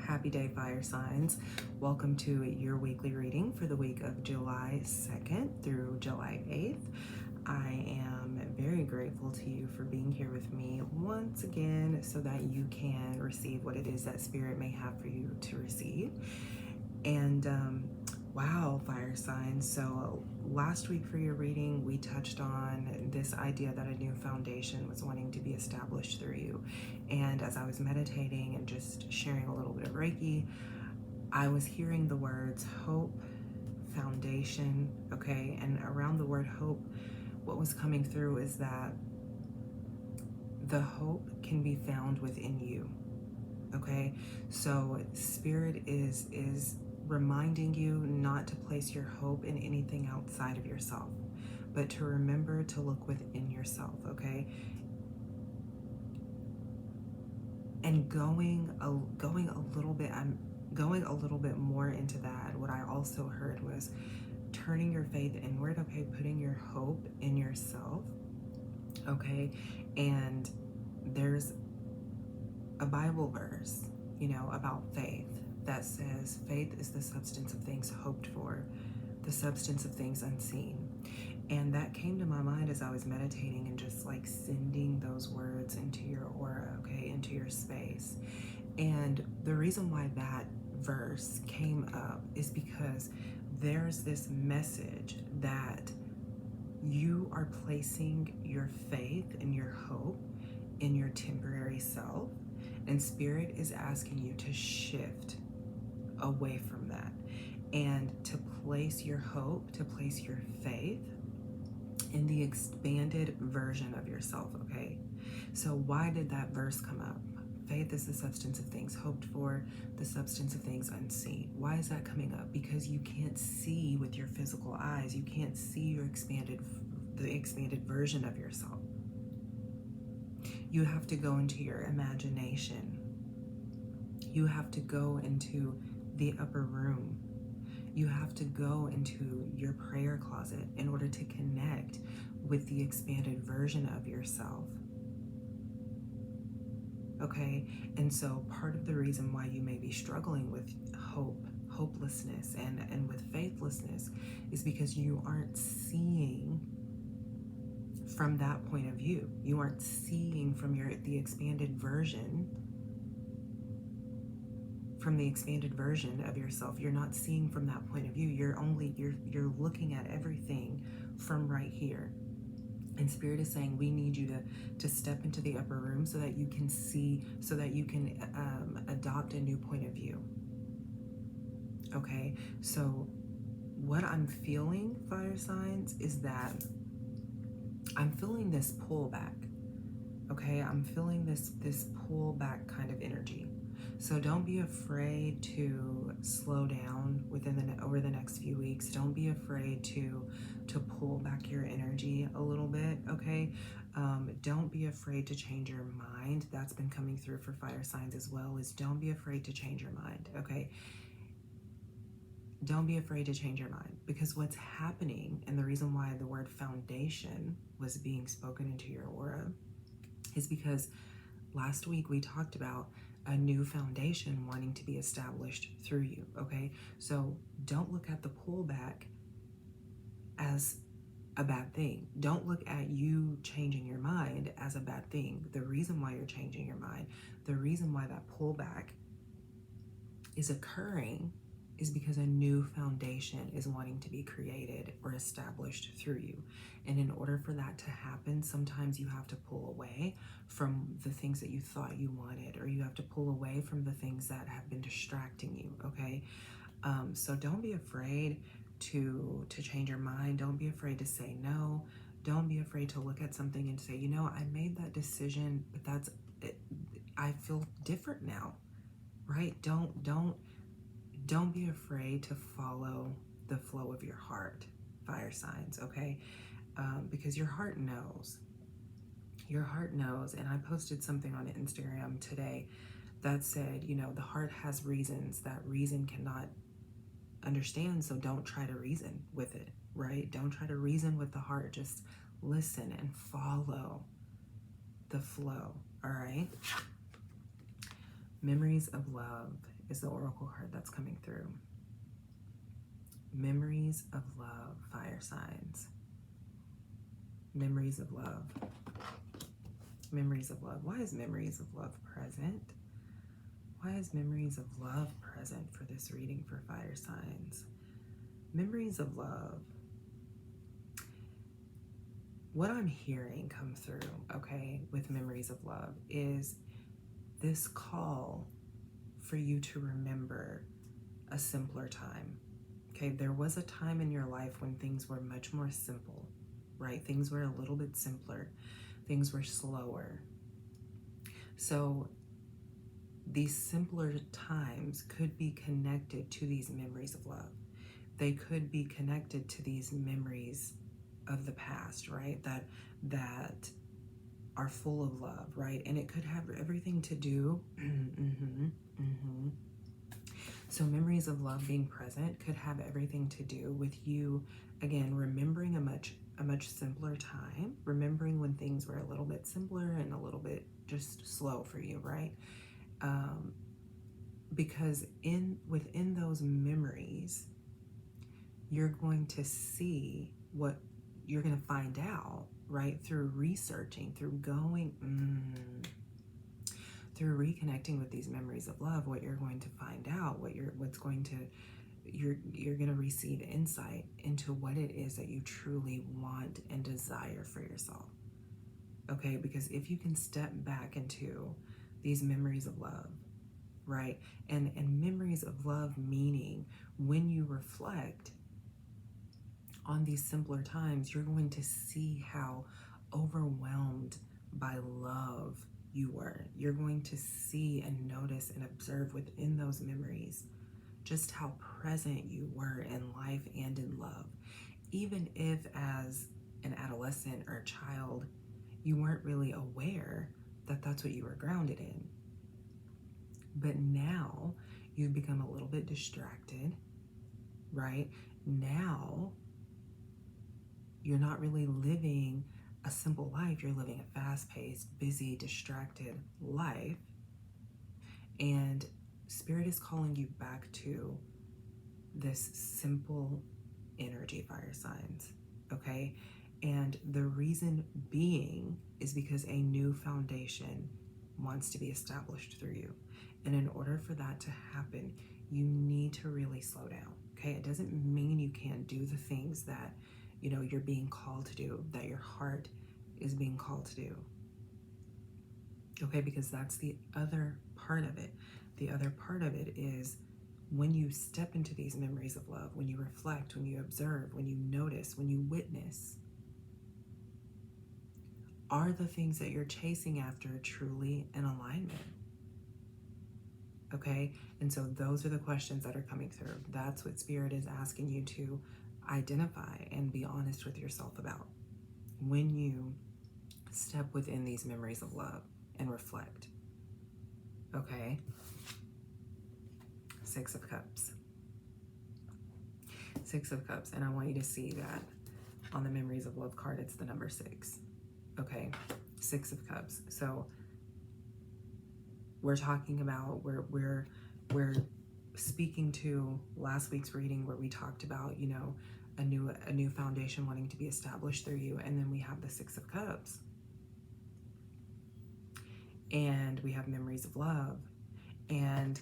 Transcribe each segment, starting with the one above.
Happy day, fire signs. Welcome to your weekly reading for the week of July 2nd through July 8th. I am very grateful to you for being here with me once again so that you can receive what it is that Spirit may have for you to receive. And wow, fire signs. So last week for your reading, we touched on this idea that a new foundation was wanting to be established through you. And as I was meditating and just sharing a little bit of Reiki, I was hearing the words hope, foundation, okay? And around the word hope, what was coming through is that the hope can be found within you, okay? So Spirit is reminding you not to place your hope in anything outside of yourself, but to remember to look within yourself, okay? And going a little bit more into that. What I also heard was turning your faith inward, okay? Putting your hope in yourself, okay? And there's a Bible verse, about faith that says faith is the substance of things hoped for, the substance of things unseen. And that came to my mind as I was meditating and just like sending those words into your aura, okay, into your space. And the reason why that verse came up is because there's this message that you are placing your faith and your hope in your temporary self, and Spirit is asking you to shift away from that and to place your hope, to place your faith in the expanded version of yourself, okay? So why did that verse come up? Faith is the substance of things hoped for, the substance of things unseen. Why is that coming up? Because you can't see with your physical eyes. You can't see the expanded version of yourself. You have to go into your imagination. You have to go into the upper room. You have to go into your prayer closet in order to connect with the expanded version of yourself. Okay? And so part of the reason why you may be struggling with hopelessness, and with faithlessness is because you aren't seeing from that point of view. You aren't seeing from the expanded version of yourself. You're not seeing from that point of view. You're looking at everything from right here. And Spirit is saying we need you to step into the upper room so that you can see, so that you can adopt a new point of view. Okay, so what I'm feeling, fire signs, is that I'm feeling this pullback. Okay, I'm feeling this pullback kind of energy. So don't be afraid to slow down over the next few weeks. Don't be afraid to pull back your energy a little bit, okay? Don't be afraid to change your mind. That's been coming through for fire signs as well, is don't be afraid to change your mind, okay? Don't be afraid to change your mind, because what's happening, and the reason why the word foundation was being spoken into your aura, is because last week we talked about a new foundation wanting to be established through you, okay? So don't look at the pullback as a bad thing. Don't look at you changing your mind as a bad thing. The reason why you're changing your mind, the reason why that pullback is occurring, is because a new foundation is wanting to be created or established through you. And in order for that to happen, sometimes you have to pull away from the things that you thought you wanted, or you have to pull away from the things that have been distracting you, okay? So don't be afraid to change your mind. Don't be afraid to say no. Don't be afraid to look at something and say, I made that decision, but I feel different now, right? Don't be afraid to follow the flow of your heart, fire signs, okay? Because your heart knows. Your heart knows. And I posted something on Instagram today that said, the heart has reasons that reason cannot understand, so don't try to reason with it, right? Don't try to reason with the heart. Just listen and follow the flow, all right? Memories of love is the oracle card that's coming through. Memories of love, fire signs. Memories of love. Memories of love. Why is memories of love present? Why is memories of love present for this reading for fire signs? Memories of love. What I'm hearing come through, okay, with memories of love is this call for you to remember a simpler time. Okay, there was a time in your life when things were much more simple, right? Things were a little bit simpler. Things were slower. So these simpler times could be connected to these memories of love. They could be connected to these memories of the past, right? That are full of love, right? And it could have everything to do. So memories of love being present could have everything to do with you, again, remembering a much simpler time, remembering when things were a little bit simpler and a little bit just slow for you, right? Because within those memories, you're going to see what you're going to find out, right? Through researching, through going, through reconnecting with these memories of love, what you're going to find out, you're going to receive insight into what it is that you truly want and desire for yourself. Okay, because if you can step back into these memories of love, right? And memories of love, meaning when you reflect on these simpler times, you're going to see how overwhelmed by love you were. You're going to see and notice and observe within those memories just how present you were in life and in love. Even if as an adolescent or a child, you weren't really aware that that's what you were grounded in. But now you've become a little bit distracted, right? Now you're not really living a simple life. You're living a fast-paced, busy, distracted life. And Spirit is calling you back to this simple energy, fire signs, okay? And the reason being is because a new foundation wants to be established through you. And in order for that to happen, you need to really slow down, okay? It doesn't mean you can't do the things that, you know, you're being called to do, that your heart is being called to do, okay? Because that's the other part of it. The other part of it is when you step into these memories of love, when you reflect, when you observe, when you notice, when you witness, are the things that you're chasing after truly in alignment? Okay, and so those are the questions that are coming through. That's what Spirit is asking you to identify and be honest with yourself about when you step within these memories of love and reflect. Okay, Six of Cups. Six of Cups, and I want you to see that on the memories of love card, it's the number 6. Okay, Six of Cups. So we're talking about, we're speaking to last week's reading where we talked about, you know, a new foundation wanting to be established through you. And then we have the Six of Cups. And we have memories of love. And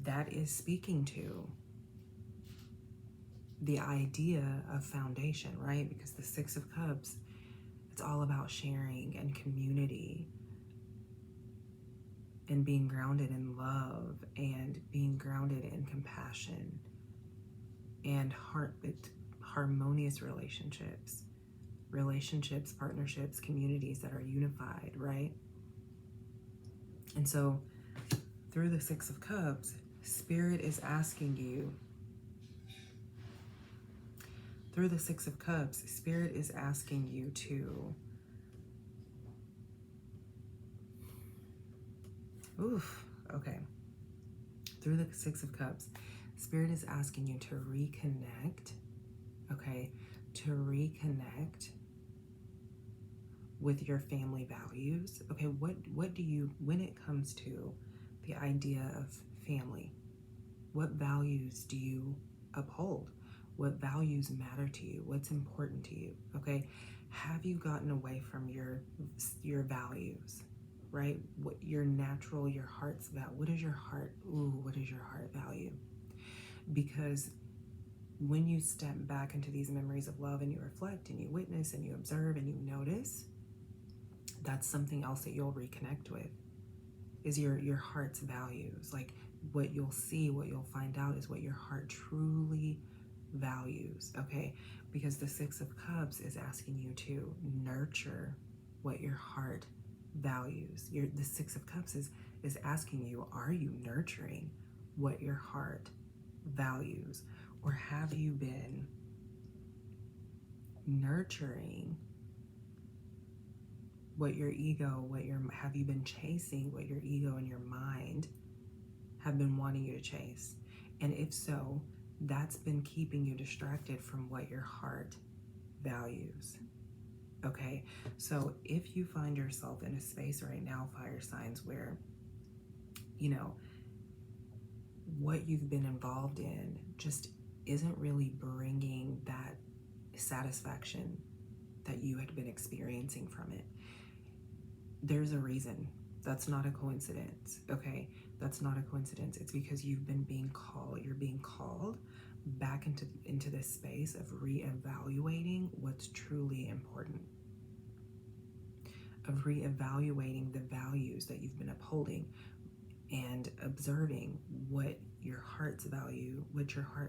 that is speaking to the idea of foundation, right? Because the Six of Cups, it's all about sharing and community and being grounded in love and being grounded in compassion and harmonious relationships, partnerships, communities that are unified, right? And so through the Six of Cups, Spirit is asking you, through the Six of Cups, Spirit is asking you to, okay. Through the Six of Cups, Spirit is asking you to reconnect, okay? To reconnect with your family values. Okay, what do you, when it comes to the idea of family? What values do you uphold? What values matter to you? What's important to you? Okay, have you gotten away from your values, right? What your natural, your heart's value? What is your heart? What is your heart value? Because when you step back into these memories of love and you reflect and you witness and you observe and you notice, that's something else that you'll reconnect with, is your heart's values. Like, what you'll see, what you'll find out is what your heart truly values, okay? Because the Six of Cups is asking you to nurture what your heart values. The Six of Cups is asking you, are you nurturing what your heart values? Or have you been nurturing what your ego, have you been chasing what your ego and your mind have been wanting you to chase? And if so, that's been keeping you distracted from what your heart values. Okay, so if you find yourself in a space right now, fire signs, where, you know, what you've been involved in just isn't really bringing that satisfaction that you had been experiencing from it, there's a reason. That's not a coincidence, okay? That's not a coincidence. It's because you're being called back into this space of reevaluating what's truly important, of reevaluating the values that you've been upholding, and observing what your heart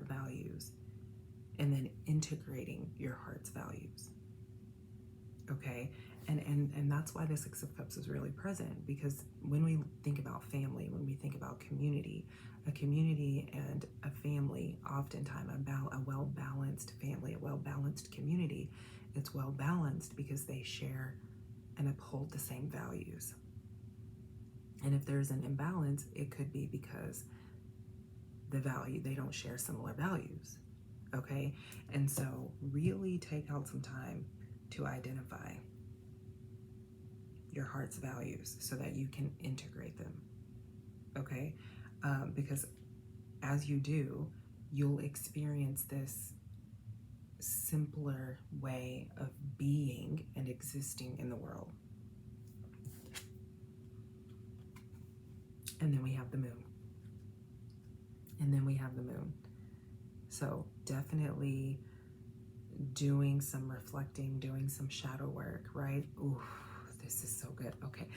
values, and then integrating your heart's values. Okay, and that's why the Six of Cups is really present, because when we think about family, when we think about community, a community and a family, oftentimes a well-balanced family, a well-balanced community, it's well-balanced because they share and uphold the same values. And if there's an imbalance, it could be because they don't share similar values. Okay, and so really take out some time to identify your heart's values so that you can integrate them. Okay, because as you do, you'll experience this simpler way of being and existing in the world. And then we have the moon. So definitely doing some reflecting, doing some shadow work, right? Ooh, this is so good. Okay,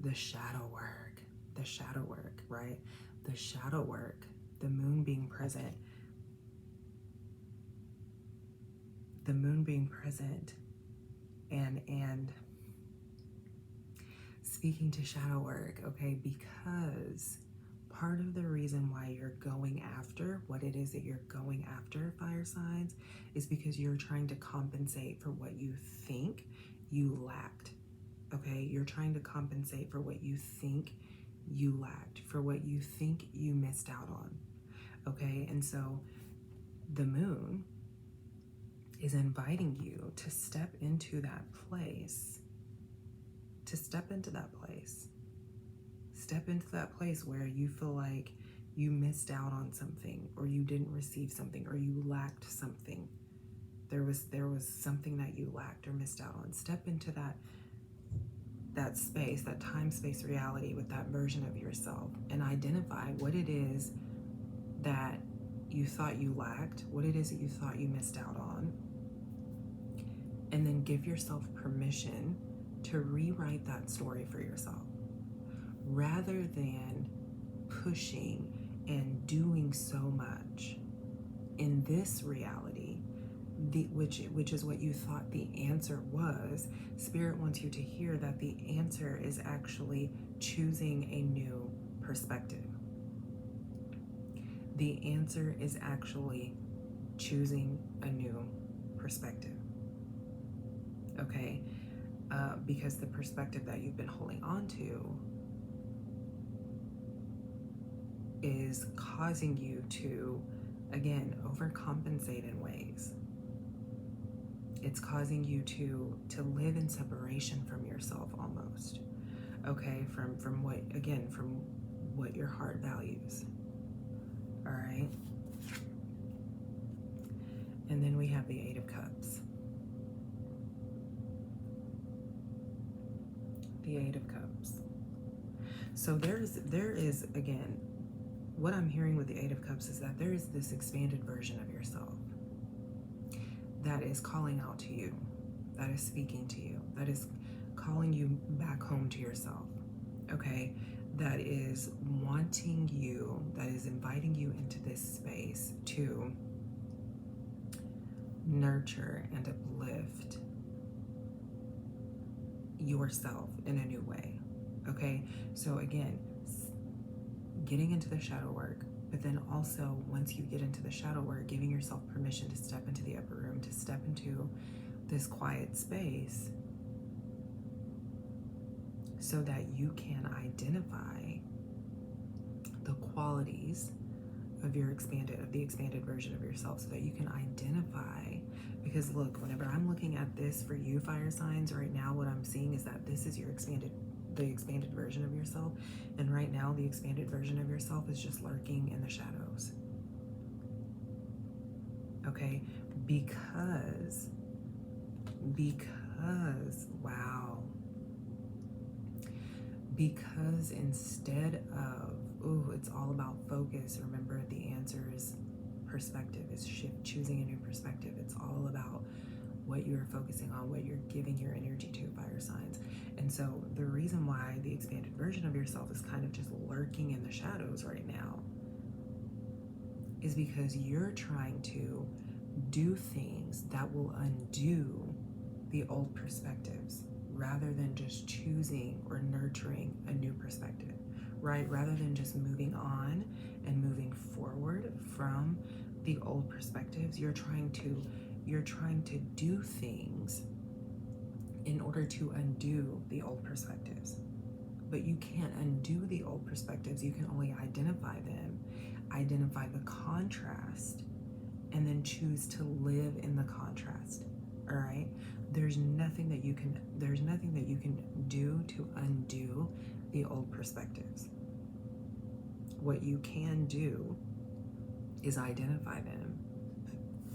the shadow work, right? The shadow work, the moon being present, and speaking to shadow work, okay, because part of the reason why you're going after what it is that you're going after, fire signs, is because you're trying to compensate for what you think you lacked. Okay, you're trying to compensate for what you think you lacked, for what you think you missed out on. Okay, and so the moon is inviting you to step into that place, Step into that place where you feel like you missed out on something, or you didn't receive something, or you lacked something. There was something that you lacked or missed out on. Step into that space, that time, space, reality with that version of yourself, and identify what it is that you thought you lacked, what it is that you thought you missed out on, and then give yourself permission to rewrite that story for yourself, rather than pushing and doing so much in this reality, which is what you thought the answer was. Spirit wants you to hear that the answer is actually choosing a new perspective. The answer is actually choosing a new perspective. Okay? Because the perspective that you've been holding on to is causing you to, again, overcompensate in ways. It's causing you to live in separation from yourself almost. Okay, from what your heart values. All right. And then we have the Eight of Cups. The Eight of Cups. So there is again, what I'm hearing with the Eight of Cups is that there is this expanded version of yourself that is calling out to you, that is speaking to you, that is calling you back home to yourself, okay? That is wanting you, that is inviting you into this space to nurture and uplift yourself in a new way, okay? So again, getting into the shadow work, but then also once you get into the shadow work, giving yourself permission to step into the upper room, to step into this quiet space so that you can identify the qualities of the expanded version of yourself, so that you can identify, because look, whenever I'm looking at this for you fire signs right now, what I'm seeing is that this is the expanded version of yourself, and right now the expanded version of yourself is just lurking in the shadows, okay? Because wow, because instead of, ooh, it's all about focus. Remember, the answer is perspective, is choosing a new perspective. It's all about what you're focusing on, what you're giving your energy to, fire signs. And so the reason why the expanded version of yourself is kind of just lurking in the shadows right now is because you're trying to do things that will undo the old perspectives, rather than just choosing or nurturing a new perspective, right? Rather than just moving on and moving forward from the old perspectives, you're trying to do things in order to undo the old perspectives. But you can't undo the old perspectives. You can only identify them, identify the contrast, and then choose to live in the contrast. All right? There's nothing that you can do to undo the old perspectives. What you can do is identify them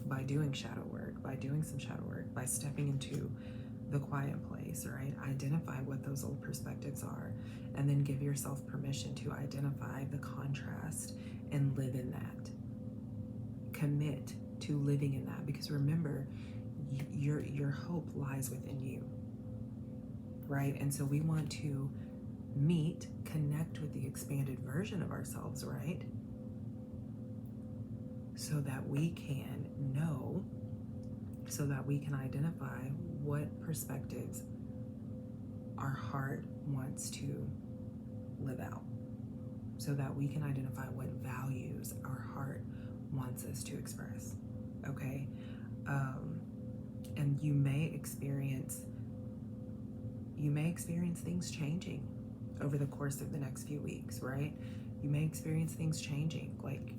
by doing shadow work, by doing some shadow work, by stepping into the quiet place, right? Identify what those old perspectives are, and then give yourself permission to identify the contrast and live in that. Commit to living in that, because remember, your hope lies within you, right? And so we want to connect with the expanded version of ourselves, right? So that we can know, so that we can identify what perspectives our heart wants to live out, so that we can identify what values our heart wants us to express, okay? And you may experience things changing over the course of the next few weeks, right? You may experience things changing, like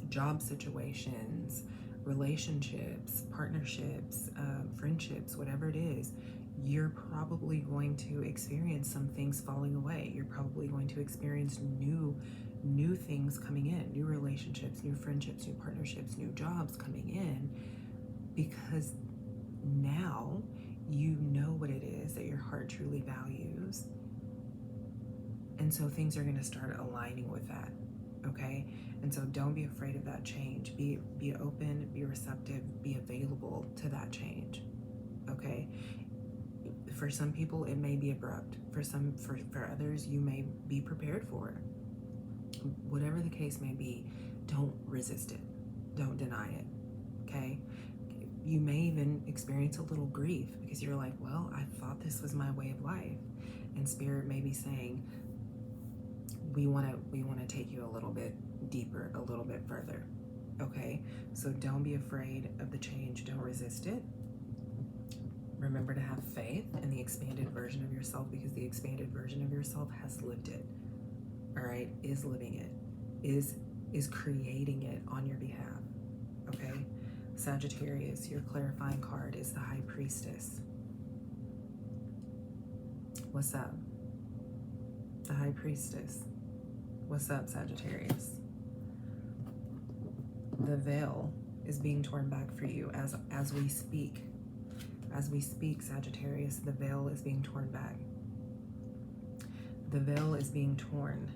job situations, relationships, partnerships, friendships, whatever it is. You're probably going to experience some things falling away. You're probably going to experience new things coming in, new relationships, new friendships, new partnerships, new jobs coming in, because now you know what it is that your heart truly values. And so things are going to start aligning with that, okay? And so don't be afraid of that change. Be open, be receptive, be available to that change, okay? For some people, it may be abrupt. For others, you may be prepared for it. Whatever the case may be, don't resist it. Don't deny it, okay? You may even experience a little grief because you're like, well, I thought this was my way of life. And Spirit may be saying, we want to take you a little bit deeper, a little bit further, okay? So don't be afraid of the change. Don't resist it. Remember to have faith in the expanded version of yourself, because the expanded version of yourself has lived it, all right? Is living it, is creating it on your behalf, okay? Sagittarius, your clarifying card is the High Priestess. What's up? The High Priestess. What's up, Sagittarius? The veil is being torn back for you as we speak. As we speak, Sagittarius, the veil is being torn back. The veil is being torn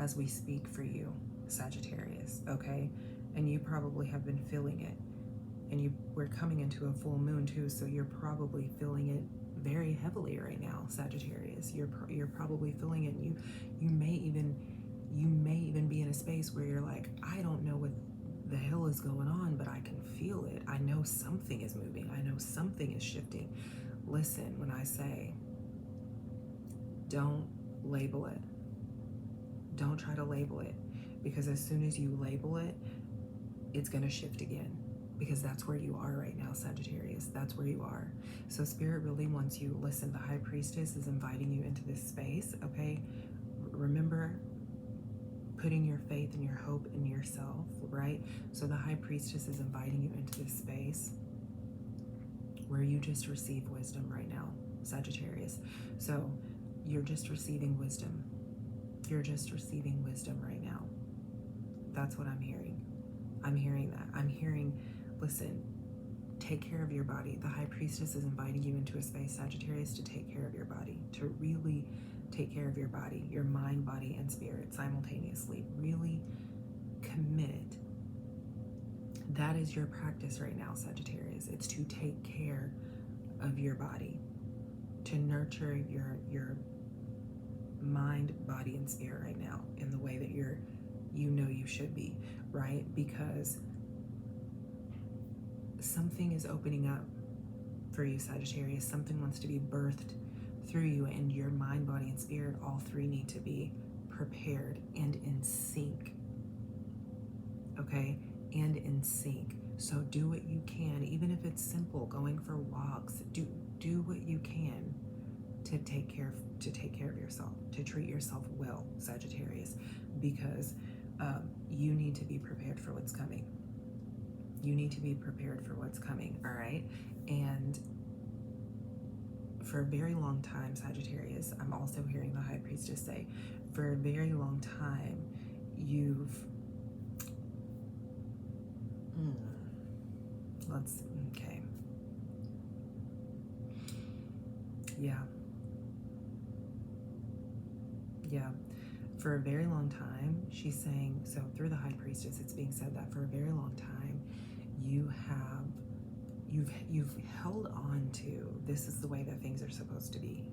as we speak for you, Sagittarius, okay? And you probably have been feeling it. And we're coming into a full moon too, so you're probably feeling it very heavily right now, Sagittarius. You're probably feeling it. And you may even be in a space where you're like, I don't know what the hell is going on, but I can feel it. I know something is moving. I know something is shifting. Listen, when I say, don't label it. Don't try to label it, because as soon as you label it, it's going to shift again, because that's where you are right now, Sagittarius. That's where you are. So Spirit really wants you. Listen, the High Priestess is inviting you into this space, okay? Remember putting your faith and your hope in yourself, right? So the High Priestess is inviting you into this space where you just receive wisdom right now, Sagittarius. So you're just receiving wisdom. You're just receiving wisdom right now. That's what I'm hearing. I'm hearing that. I'm hearing, listen, take care of your body. The High Priestess is inviting you into a space, Sagittarius, to take care of your body, to really take care of your body, your mind, body, and spirit simultaneously. Really commit. That is your practice right now, Sagittarius. It's to take care of your body, to nurture your mind, body, and spirit right now in the way that you know you should be, right? Because something is opening up for you, Sagittarius. Something wants to be birthed through you, and your mind, body, and spirit, all three need to be prepared and in sync, okay? And in sync. So do what you can, even if it's simple, going for walks. Do what you can to take care of yourself, to treat yourself well, Sagittarius, because you need to be prepared for what's coming. You need to be prepared for what's coming, all right? And for a very long time, Sagittarius, I'm also hearing the High Priestess say, for a very long time, okay. Yeah. For a very long time, she's saying, so through the High Priestess, it's being said that for a very long time, you've held on to, this is the way that things are supposed to be.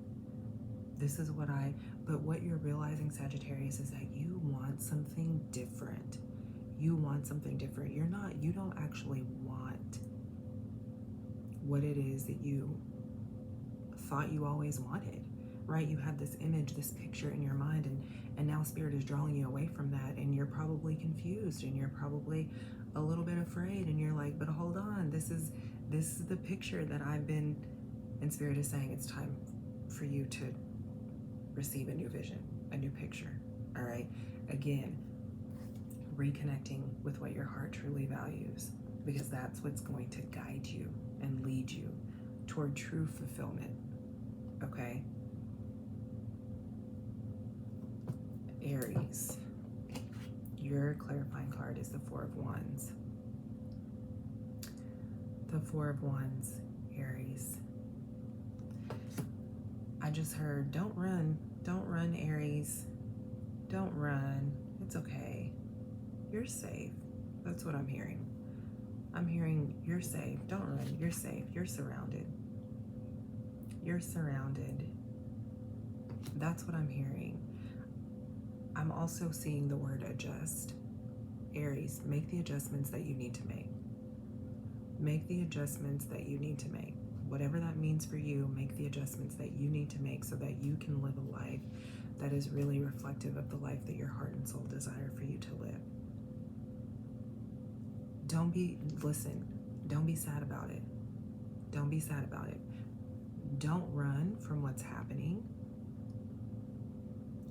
But what you're realizing, Sagittarius, is that you want something different. You want something different. You don't actually want what it is that you thought you always wanted, right? You had this image, this picture in your mind, and now Spirit is drawing you away from that, and you're probably confused, and you're probably a little bit afraid, and you're like, but hold on, this is the picture that I've been, and Spirit is saying it's time for you to receive a new vision, a new picture, all right? Again, reconnecting with what your heart truly values, because that's what's going to guide you and lead you toward true fulfillment, okay? Aries, your clarifying card is the Four of Wands. The Four of Wands, Aries. I just heard, don't run, Aries. Don't run, it's okay. You're safe. That's what I'm hearing. I'm hearing you're safe. Don't run, you're safe. You're surrounded. You're surrounded. That's what I'm hearing. I'm also seeing the word adjust. Aries, make the adjustments that you need to make. Make the adjustments that you need to make. Whatever that means for you, make the adjustments that you need to make so that you can live a life that is really reflective of the life that your heart and soul desire for you to live. Don't be sad about it. Don't be sad about it. Don't run from what's happening.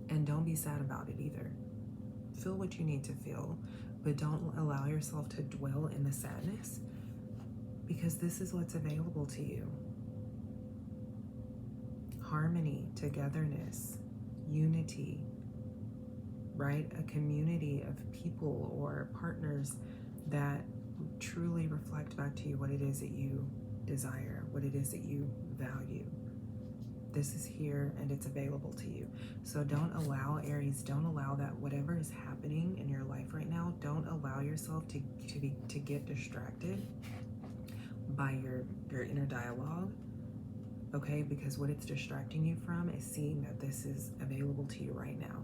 And don't be sad about it either. Feel what you need to feel, but don't allow yourself to dwell in the sadness, because this is what's available to you. Harmony, togetherness, unity, right? A community of people or partners that truly reflect back to you what it is that you desire, what it is that you value. This is here and it's available to you. So don't allow, Aries, don't allow that whatever is happening in your life right now, don't allow yourself to get distracted by your inner dialogue. Okay, because what it's distracting you from is seeing that this is available to you right now.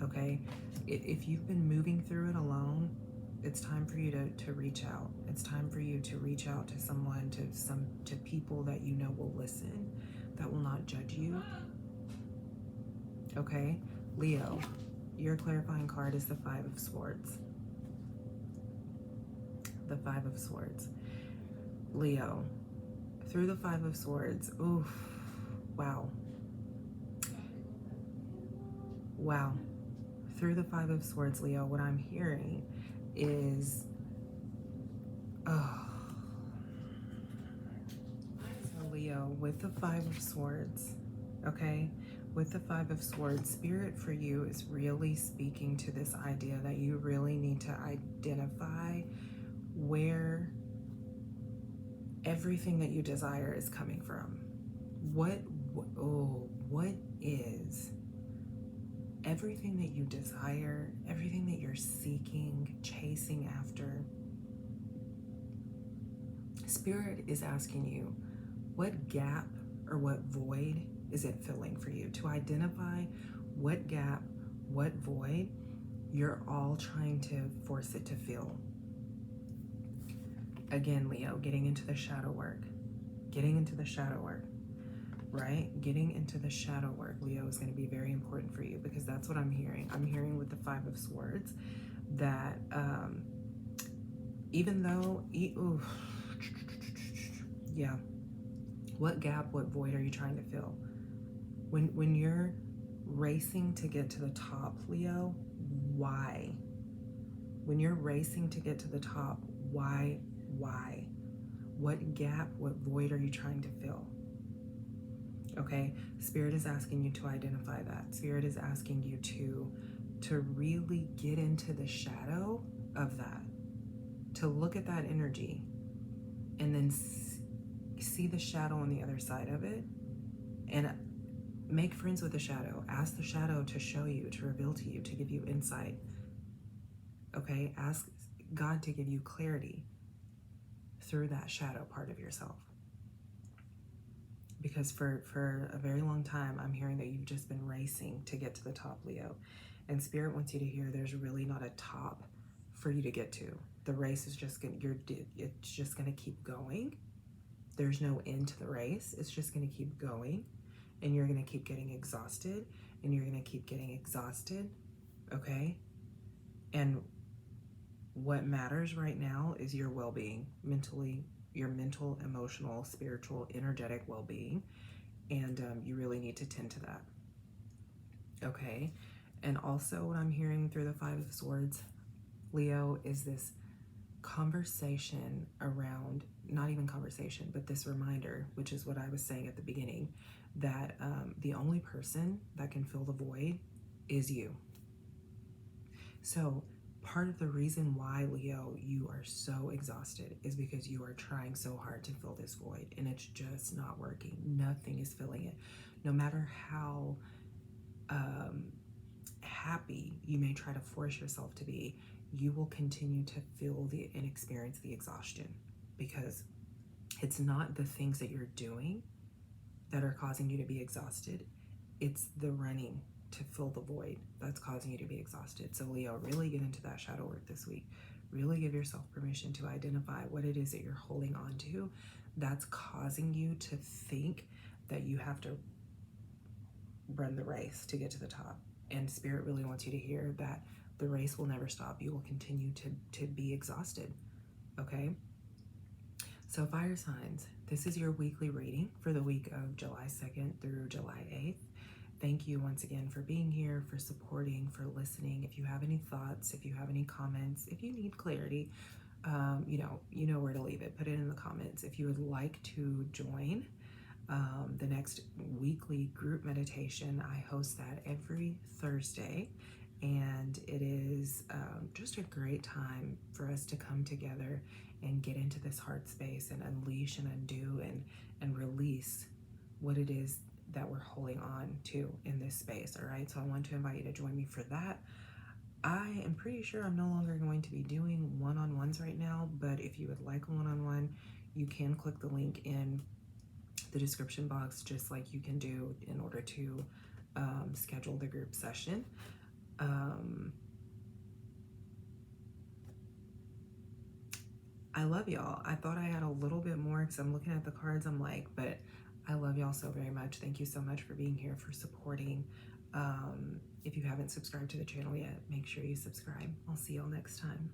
Okay, if you've been moving through it alone, it's time for you to reach out. It's time for you to reach out to someone, to people that you know will listen, that will not judge you. Okay, Leo, your clarifying card is the Five of Swords. The Five of Swords. Leo, through the Five of Swords, oof, wow. Wow. Through the Five of Swords, Leo, what I'm hearing is, oh. So Leo, with the Five of Swords, okay, with the Five of Swords, Spirit for you is really speaking to this idea that you really need to identify where everything that you desire is coming from. What is everything that you desire, everything that you're seeking, chasing after? Spirit is asking you, what gap or what void is it filling for you? To identify what gap, what void you're all trying to force it to fill. Again, Leo, getting into the shadow work. Getting into the shadow work, right? Getting into the shadow work, Leo, is going to be very important for you, because that's what I'm hearing. I'm hearing with the Five of Swords that even though, yeah, what gap, what void are you trying to fill? When you're racing to get to the top, Leo, why? When you're racing to get to the top, why? What gap, what void are you trying to fill? Okay, Spirit is asking you to identify that. Spirit is asking you to really get into the shadow of that, to look at that energy and then see the shadow on the other side of it, and make friends with the shadow. Ask the shadow to show you, to reveal to you, to give you insight. Okay, ask God to give you clarity through that shadow part of yourself. Because for a very long time, I'm hearing that you've just been racing to get to the top, Leo. And Spirit wants you to hear there's really not a top for you to get to. The race is just it's just gonna keep going. There's no end to the race. It's just gonna keep going, and you're gonna keep getting exhausted, and you're gonna keep getting exhausted, okay? And what matters right now is your well-being, mentally, your mental, emotional, spiritual, energetic well-being, and you really need to tend to that, okay? And also what I'm hearing through the Five of Swords, Leo, is this conversation around, not even conversation, but this reminder, which is what I was saying at the beginning, that the only person that can fill the void is you. So part of the reason why, Leo, you are so exhausted is because you are trying so hard to fill this void, and it's just not working. Nothing is filling it. No matter how happy you may try to force yourself to be, you will continue to feel and experience the exhaustion, because it's not the things that you're doing that are causing you to be exhausted. It's the running to fill the void that's causing you to be exhausted. So Leo, really get into that shadow work this week. Really give yourself permission to identify what it is that you're holding on to that's causing you to think that you have to run the race to get to the top. And Spirit really wants you to hear that the race will never stop. You will continue to be exhausted, okay? So fire signs, this is your weekly reading for the week of July 2nd through July 8th. Thank you once again for being here, for supporting, for listening. If you have any thoughts, if you have any comments, if you need clarity, you know where to leave it. Put it in the comments. If you would like to join The next weekly group meditation, I host that every Thursday, and it is just a great time for us to come together and get into this heart space and unleash and undo and release what it is that we're holding on to in this space. All right, so I want to invite you to join me for that. I am pretty sure I'm no longer going to be doing one-on-ones right now, but if you would like a one-on-one, you can click the link in the description box, just like you can do in order to schedule the group session. I love y'all. I thought I had a little bit more because I'm looking at the cards. I'm like, but I love y'all so very much. Thank you so much for being here, for supporting. If you haven't subscribed to the channel yet, make sure you subscribe. I'll see y'all next time.